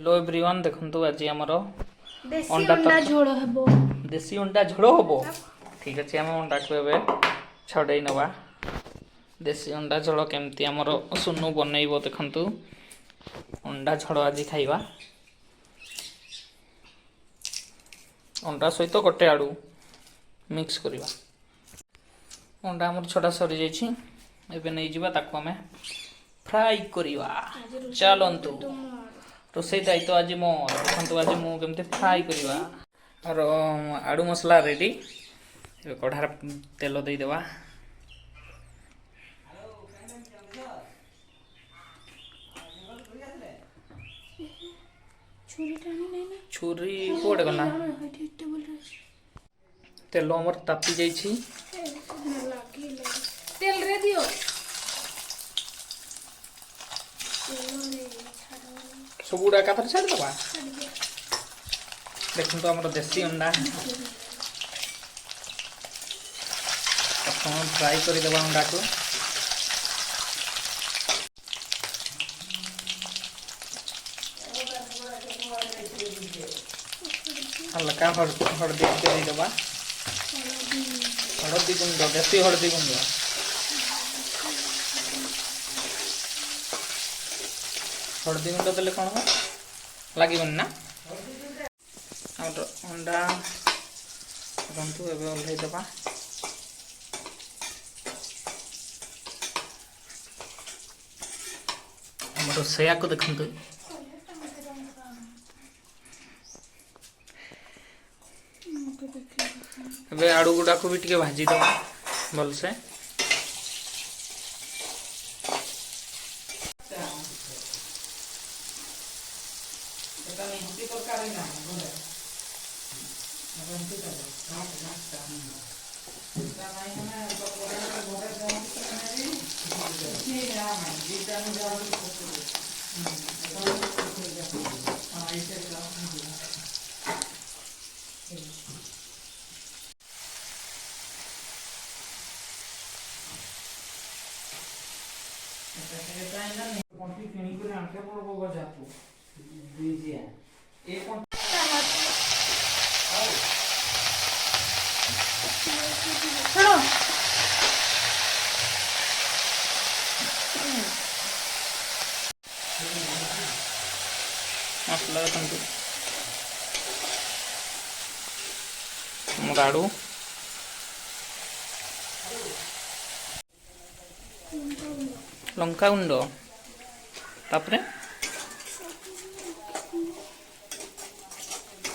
Hello everyone देखंतु आज हमर देसी अंडा अंडा झोल हेबो। देसी अंडा झोल होबो। ठीक अछि हम अंडा को एबे छडै नबा। देसी अंडा झोल केमती हमर सुनु बनैबो देखंतु। अंडा झोल आज खाइबा। अंडा सहित गोटे आडू मिक्स करिबा। अंडा हमर छडा सरी जाइछि एबे नै जिबा ताको हमें फ्राई करिबा। चलंतु रोसई दायित्व आज मो देखंतु आज मु केमते फ्राई करिबा। और आडू मसला रेडी। एबे कढ़ार तेल दे देबा। छुरी टानी नै ना छुरी कोडे गला तेल हमर तापी जाइछि। तेल रे दियो सबुडा काथर छाड़ दबा। देखंतु हमर देसी अंडा प्रथम फ्राई करि देबा अंडा को। हल्का हल्दी दे देबा। हल्दी गुंड देसी हल्दी गुंड हल्दी गुंड देले कौन हो लागिबन ना। और अंडा रंतु एबे ओल्है देबा। हमर सेया को देखंतु एबे आडू गुडा को भी टिके भाजी दबा भल से। छोड़ो मसला देखंतु हमर आडू लंका गुंड तापरे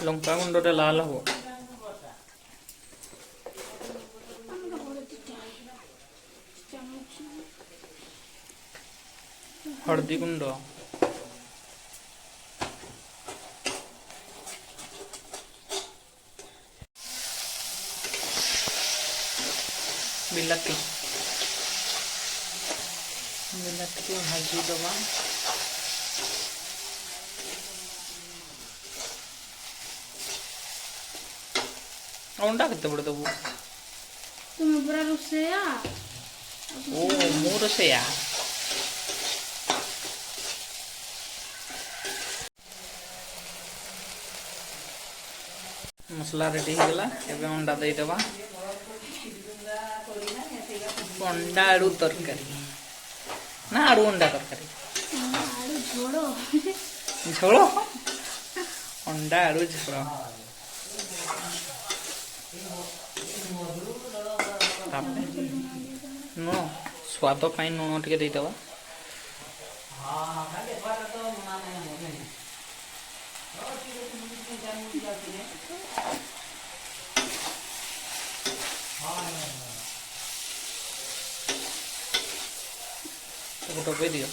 लंका गुंड रे लाल हो। हल्दी गुंड बिलाती बिलाती को भाजी दबा। अंडा केते बड़ दबु तुम पूरा रुसेया ओ मोर सेया मसला रेडी हो गला। एबे अंडा दे देबा। अंडा आडू तरकारी ना आडू अंडा तरकारी आडू झोड़ो झोल अंडा आडू झोल नो स्वाद पाई लुण टिके दे देबा। टोपे दियो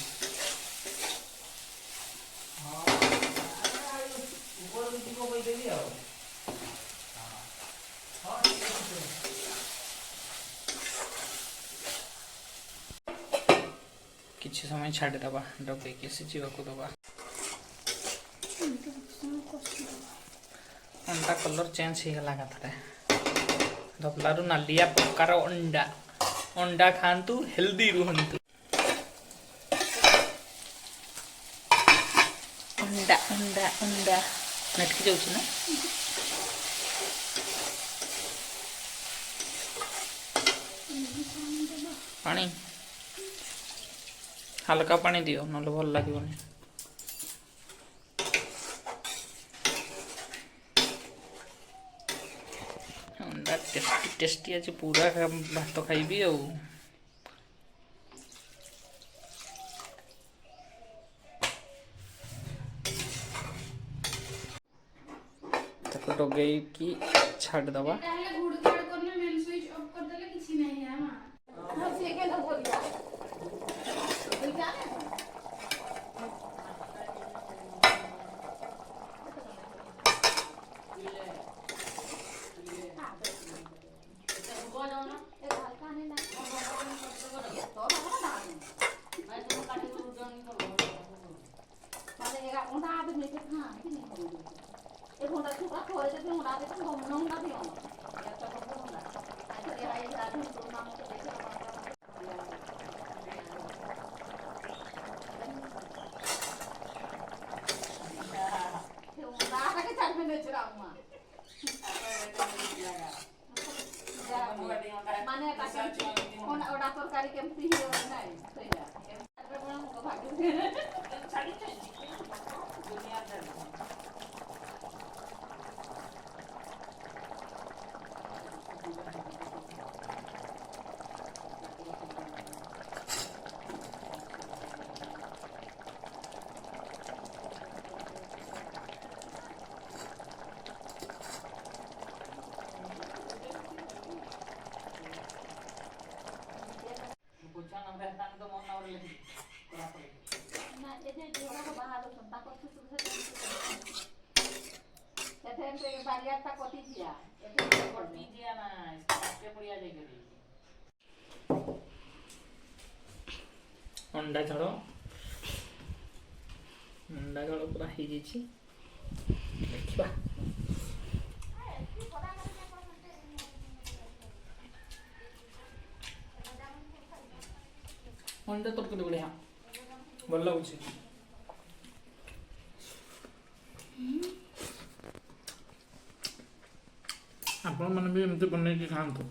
किछि समय छाड़ दबा डबे के सिजिवा को दबा। अंडा कलर चेंज हो गला कथरे धपलारू नालिया प्रकार अंडा अंडा खांतु हेल्दी रुहंतु। अंडा अंडा ଅଣ୍ଡା ଅଣ୍ଡା ମେଟକି ଯାଉଛି ନା ପାଣି ହାଲକା ପାଣି ଦିଅ ନହେଲେ ଭଲ ଲାଗିବନି। ଅଣ୍ଡା ଟେଷ୍ଟି ଟେଷ୍ଟି ଆଜି ପୁରା ଭାତ ଖାଇବି ଆଉ। ତାକୁ ଡଗେଇକି ଛାଡ଼ିଦେବା। ଏଟା ହେଲେ ଘୁଡ଼ ଘାଡ଼ କରଲେ ମେନ୍ ସୁଇଚ ଅଫ୍ କରିଦେଲେ କିଛି ନାହିଁ ମା। ହଁ ସେ କେନ ବୋଲିଆ ଦୁଇଟା ମାନେ ଓଡ଼ା ତରକାରୀ କେମିତି ହେଇଗଲା ନାଇଁ ସେଇଟା ଅଣ୍ଡା ଝୋଳ ପୁରା ହେଇଯାଇଛି। ଦେଖିବା ଅଣ୍ଡା ତରକାରୀ ବଢ଼ିଆ ଭଲ ଲାଗୁଛି। ଆପଣମାନେ ବି ଏମିତି ବନେଇକି ଖାଆନ୍ତୁ।